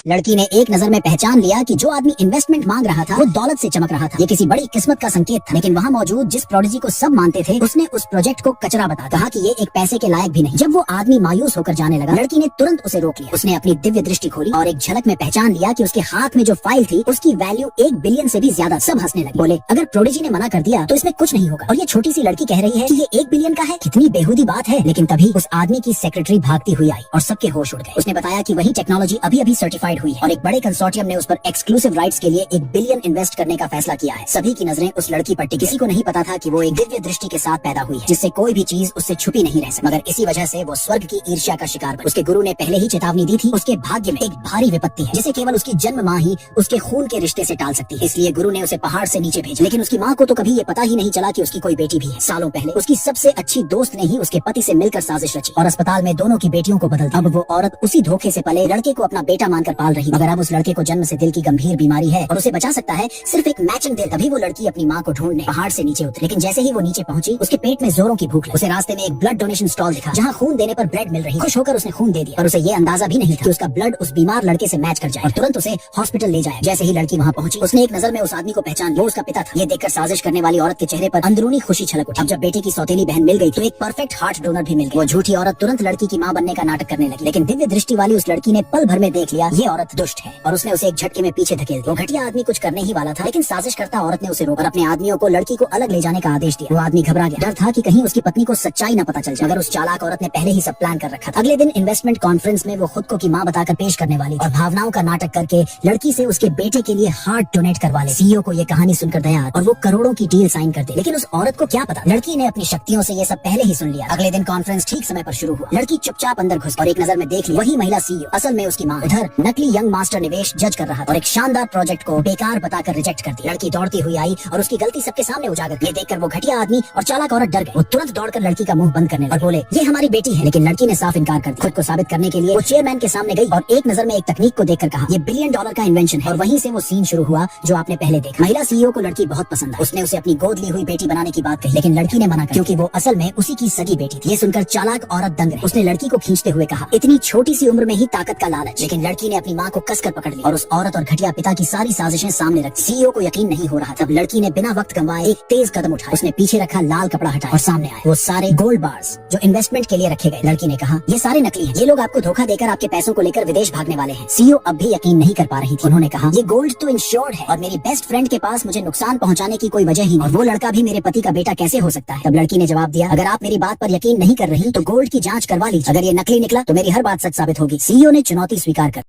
लड़की ने एक नजर में पहचान लिया कि जो आदमी इन्वेस्टमेंट मांग रहा था वो दौलत से चमक रहा था। ये किसी बड़ी किस्मत का संकेत था। लेकिन वहाँ मौजूद जिस प्रोडिजी को सब मानते थे उसने उस प्रोजेक्ट को कचरा बता कहा कि ये एक पैसे के लायक भी नहीं। जब वो आदमी मायूस होकर जाने लगा, लड़की ने तुरंत उसे रोक लिया। उसने अपनी दिव्य दृष्टि खोली और एक झलक में पहचान लिया कि उसके हाथ में जो फाइल थी उसकी वैल्यू 1 बिलियन से भी ज्यादा। सब हंसने लगे, बोले अगर प्रोडिजी ने मना कर दिया तो इसमें कुछ नहीं होगा। और ये छोटी सी लड़की कह रही है कि ये 1 बिलियन का है, कितनी बेहूदी बात है। लेकिन तभी उस आदमी की सेक्रेटरी भागती हुई आई और सबके होश उड़ गए। उसने बताया कि वही टेक्नोलॉजी अभी अभी सर्टिफाइड हुई है और एक बड़े कंसोर्टियम ने उस पर एक्सक्लूसिव राइट्स के लिए 1 बिलियन इन्वेस्ट करने का फैसला किया है। सभी की नजरें उस लड़की पर टिकी। किसी को नहीं पता था कि वो एक दिव्य दृष्टि के साथ पैदा हुई है जिससे कोई भी चीज उससे छुपी नहीं रह सकती। मगर इसी वजह से वो स्वर्ग की ईर्ष्या का शिकार बनी। उसके गुरु ने पहले ही चेतावनी दी थी, उसके भाग्य में एक भारी विपत्ति है जिसे केवल उसकी जन्म माँ ही उसके खून के रिश्ते से टाल सकती है। इसलिए गुरु ने उसे पहाड़ से नीचे भेजा। लेकिन उसकी माँ को तो कभी ये पता ही नहीं चला कि उसकी कोई बेटी भी है। सालों पहले उसकी सबसे अच्छी दोस्त ने ही उसके पति से मिलकर साजिश रची और अस्पताल में दोनों की बेटियों को बदल दिया। अब वो औरत उसी धोखे से पले लड़के को अपना बेटा मानकर पाल रही। मगर अब उस लड़के को जन्म से दिल की गंभीर बीमारी है और उसे बचा सकता है सिर्फ एक मैचिंग दिल। तभी वो लड़की अपनी माँ को ढूंढने पहाड़ से नीचे उतरी। लेकिन जैसे ही वो नीचे पहुंची उसके पेट में जोरों की भूख लगी। उसे रास्ते में एक ब्लड डोनेशन स्टॉल दिखा जहाँ खून देने पर ब्रेड मिल रही। खुश होकर उसने खून दे दिया और उसे ये अंदाजा भी नहीं था कि उसका ब्लड उस बीमार लड़के से मैच कर जाए और तुरंत उसे हॉस्पिटल ले जाए। जैसे ही लड़की वहाँ पहुंची उसने एक नजर में उस आदमी को पहचान लिया। वो उसका पिता था। ये देखकर साजिश करने वाली औरत के चेहरे पर अंदरूनी खुशी छलक उठी। अब जब बेटे की सौतेली बहन मिल गई तो एक परफेक्ट हार्ट डोनर भी मिल गया। वो झूठी औरत तुरंत लड़की की माँ बनने का नाटक करने लगी। लेकिन दिव्य दृष्टि वाली उस लड़की ने पल भर में देख लिया ये औरत दुष्ट है और उसने उसे एक झटके में पीछे धकेल दिया। वो घटिया आदमी कुछ करने ही वाला था लेकिन साजिश करता औरत ने उसे रोका और अपने आदमियों को लड़की को अलग ले जाने का आदेश दिया। वो आदमी घबरा गया। डर था कि कहीं उसकी पत्नी को सच्चाई न पता चल जाए। मगर उस चालाक औरत ने पहले ही सब प्लान कर रखा था। अगले दिन इन्वेस्टमेंट कॉन्फ्रेंस में वो खुद को की माँ बताकर पेश करने वाली और भावनाओं का नाटक करके लड़की से उसके बेटे के लिए हार्ट डोनेट करवा ले। सीईओ को ये कहानी सुनकर दया और वो करोड़ों की डील साइन कर दे। लेकिन उस औरत को क्या पता लड़की ने अपनी शक्तियों से ये सब पहले ही सुन लिया। अगले दिन कॉन्फ्रेंस ठीक समय पर शुरू हुआ। लड़की चुपचाप अंदर घुस और एक नजर में देख ली वही महिला सीईओ, असल में उसकी माँ। इधर नकली यंग मास्टर निवेश जज कर रहा था और एक शानदार प्रोजेक्ट को बेकार बताकर रिजेक्ट कर दिया। लड़की दौड़ती हुई आई और उसकी गलती सबके सामने उजागर की। ये देखकर वो घटिया आदमी और चालाक औरत डर गए। वो तुरंत दौड़कर लड़की का मुंह बंद करने लगे और बोले ये हमारी बेटी है। लेकिन लड़की ने साफ इनकार कर दिया। खुद को साबित करने के लिए वो चेयरमैन के सामने गई और एक नजर में एक तकनीक को देखकर कहा ये $1 बिलियन का इन्वेंशन है। और वहीं से वो सीन शुरू हुआ जो आपने पहले देखा। महिला सीईओ को लड़की बहुत पसंद आई। उसने उसे अपनी गोद ली हुई बेटी बनाने की बात कही लेकिन लड़की ने मना कर क्योंकि वो असल में उसी की सगी बेटी थी। ये सुनकर चालाक औरत दंग रही। उसने लड़की को खींचते हुए कहा इतनी छोटी सी उम्र में ही ताकत का लालच। लेकिन लड़की ने अपनी माँ को कसकर पकड़ लिया और उस औरत और घटिया पिता की सारी साजिशें सामने रखी। सीईओ को यकीन नहीं हो रहा। तब लड़की ने बिना वक्त गंवाए एक तेज कदम उठाया। उसने पीछे रखा लाल कपड़ा हटाया और सामने आए वो सारे गोल्ड बार्स जो इन्वेस्टमेंट के लिए रखे गए। लड़की ने कहा ये सारे नकली हैं। ये लोग आपको धोखा देकर आपके पैसों को लेकर विदेश भागने वाले हैं। सीईओ अब भी यकीन नहीं कर पा रही थी। उन्होंने कहा ये गोल्ड तो इंश्योर्ड है और मेरी बेस्ट फ्रेंड के पास मुझे नुकसान पहुंचाने की कोई वजह ही नहीं और वो लड़का भी मेरे पति का बेटा कैसे हो सकता है। तब लड़की ने जवाब दिया अगर आप मेरी बात पर यकीन नहीं कर रही तो गोल्ड की जांच करवा लीजिए। अगर ये नकली निकला तो मेरी हर बात सच साबित होगी। सीईओ ने चुनौती स्वीकार कर